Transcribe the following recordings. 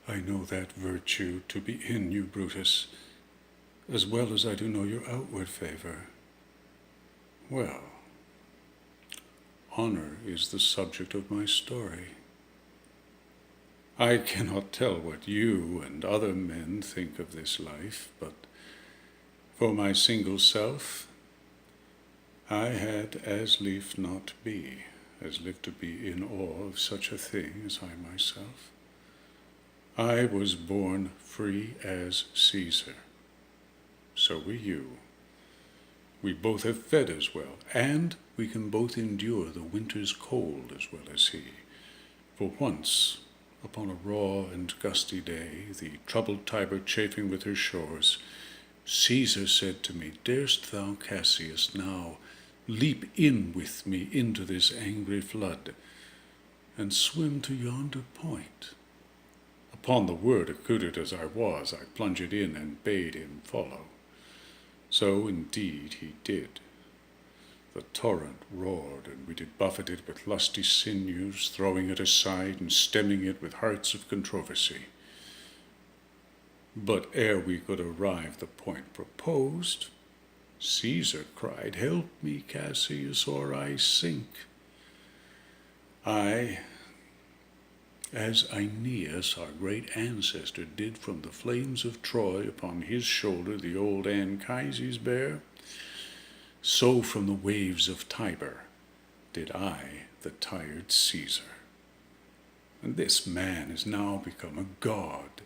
I know that virtue to be in you, Brutus, as well as I do know your outward favor. Well, honor is the subject of my story. I cannot tell what you and other men think of this life, but for my single self, I had as lief not be, as live to be in awe of such a thing as I myself. I was born free as Caesar. So were you. We both have fed as well, and we can both endure the winter's cold as well as he. For once, upon a raw and gusty day, the troubled Tiber chafing with her shores, Caesar said to me, "Darest thou, Cassius, now leap in with me into this angry flood, and swim to yonder point?" Upon the word, accoutred as I was, I plunged in and bade him follow. So indeed he did. The torrent roared, and we did buffet it with lusty sinews, throwing it aside and stemming it with hearts of controversy. But ere we could arrive the point proposed, Caesar cried, "Help me, Cassius, or I sink." I, as Aeneas, our great ancestor, did from the flames of Troy upon his shoulder the old Anchises bear, so from the waves of Tiber did I the tired Caesar. And this man is now become a god,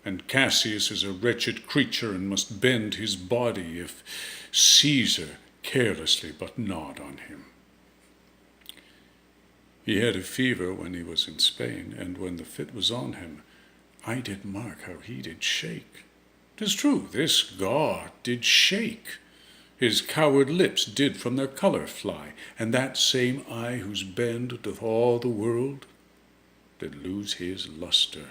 and Cassius is a wretched creature and must bend his body if Caesar carelessly but gnawed on him. He had a fever when he was in Spain, and when the fit was on him, I did mark how he did shake. 'Tis true, this god did shake. His coward lips did from their colour fly, and that same eye whose bend doth all the world did lose his lustre.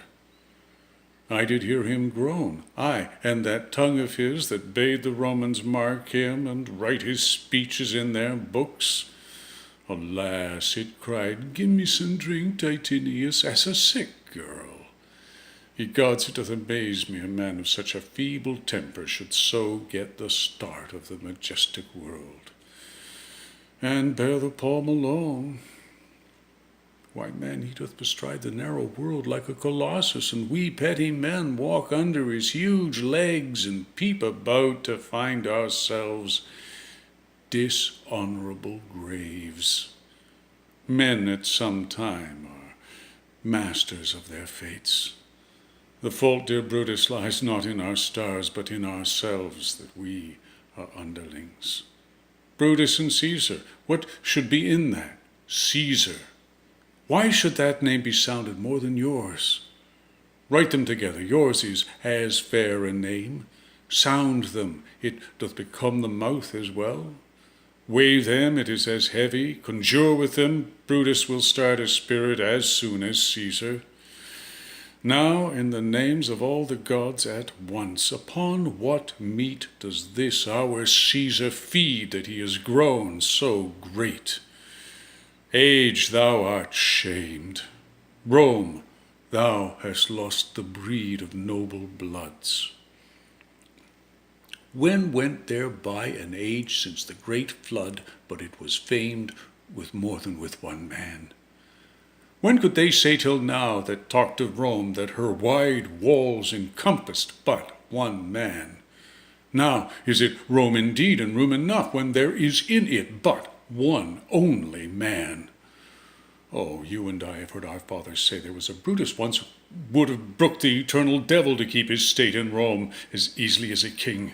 I did hear him groan, aye, and that tongue of his that bade the Romans mark him and write his speeches in their books. Alas, it cried, "Give me some drink, Titinius," as a sick girl. Ye gods, it doth amaze me a man of such a feeble temper should so get the start of the majestic world, and bear the palm alone. Why, man, he doth bestride the narrow world like a colossus, and we petty men walk under his huge legs and peep about to find ourselves dishonorable graves. Men at some time are masters of their fates. The fault, dear Brutus, lies not in our stars, but in ourselves, that we are underlings. Brutus and Caesar, what should be in that? Caesar. Why should that name be sounded more than yours? Write them together. Yours is as fair a name. Sound them. It doth become the mouth as well. Wave them, it is as heavy. Conjure with them, Brutus will start a spirit as soon as Caesar. Now, in the names of all the gods at once, upon what meat does this our Caesar feed, that he is grown so great? Age, thou art shamed. Rome, thou hast lost the breed of noble bloods. When went there by an age since the great flood, but it was famed with more than with one man? When could they say till now that talked of Rome, that her wide walls encompassed but one man? Now is it Rome indeed, and room enough, when there is in it but one only man? Oh, you and I have heard our fathers say there was a Brutus once would have brooked the eternal devil to keep his state in Rome as easily as a king.